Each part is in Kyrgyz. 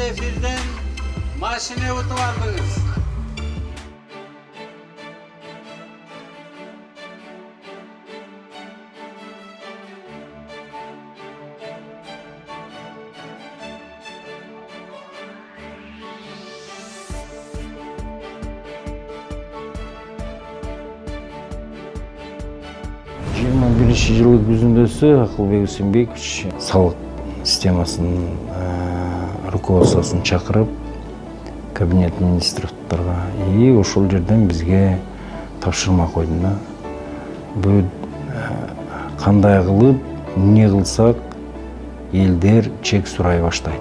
эфирден машина утуп алдыңыз. Жиырма биринчи жылы күзүндөсү Акылбек Усенбекович салык системасынын руководствосун чакырып кабинет министрлерге и ошол жерден бизге тапшырма койду да. Бул кандай кылып, эмне кылсак элдер чек сурай баштайт.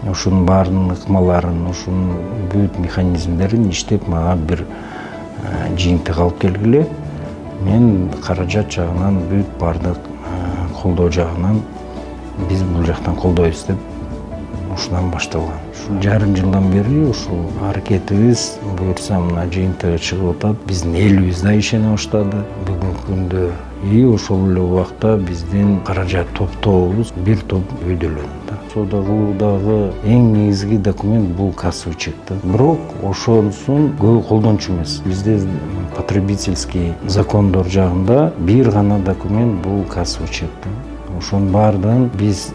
Ошонун баарынын ыкмаларын, ошонун бүт механизмдерин иштеп мага бир жыйынтык алып келгиле. Мен каражат жагынан бүт бардык колдоо жагынан биз бул жактан колдойбуз деп ушундан башталган. Ушул жарым жылдан бери ушул аракетибиз буюрса мына жыйынтыгы чыгып атат. Биздин элибиз да ишене баштады бүгүнкү күндө. И ошол эле убакта биздин каражат топтобуз бир топ өйдөлөндү. Соода кылуудагы эң негизги документ бул кассовый чек. Бирок ошонусун көбү колдончу эмес. Бизде потребительский закондор жагында бир гана документ бул кассовый чек. Ошонун баардыгын биз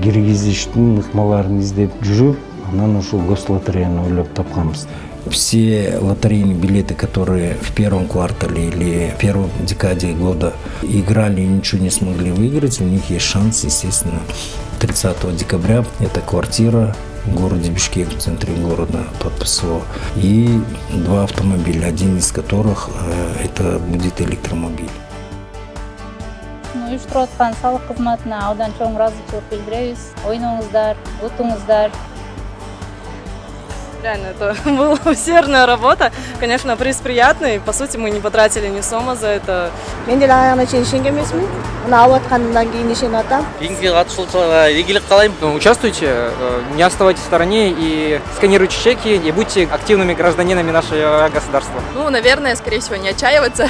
киргизиштин ыкмаларын издеп жүрүп, анан ушул гослотереяны ойлоп тапканбыз. Все лотерейные билеты, которые в первом квартале или в первом декаде года играли и ничего не смогли выиграть, у них есть шанс, естественно, 30 декабря. Это квартира в городе Бишкек, в центре города под ПСО. И 2 автомобиля, один из которых это будет электромобиль. Уюштуруп аткан салык кызматына абдан чоң ыраазычылык билдиребиз. Ойноңуздар, утуңуздар. Реально, это была усердная работа. Конечно, приз приятный. По сути, мы не потратили ни сома за это. Мен деле аягына чейин ишенген эмесмин. Мына алып аткандан кийин ишенип атам. Кийинки катышуучуларга ийгилик каалайм. Участвуйте, не оставайтесь в стороне и сканируйте чеки, и будьте активными гражданинами нашего государства. Ну, наверное, скорее всего, не отчаиваться.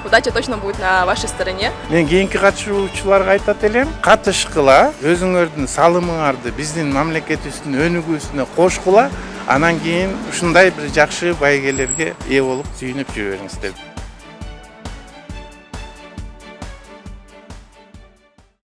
Удача точно будет на вашей стороне. Мен кийинки катышуучуларга айтат элем, катышкыла, өзүңөрдүн салымыңарды биздин мамлекетибиздин өнүгүүсүнө кошкула, анан кийин ушундай бир жакшы байгелерге ээ болуп сүйүнүп жүрө бериңиз деп.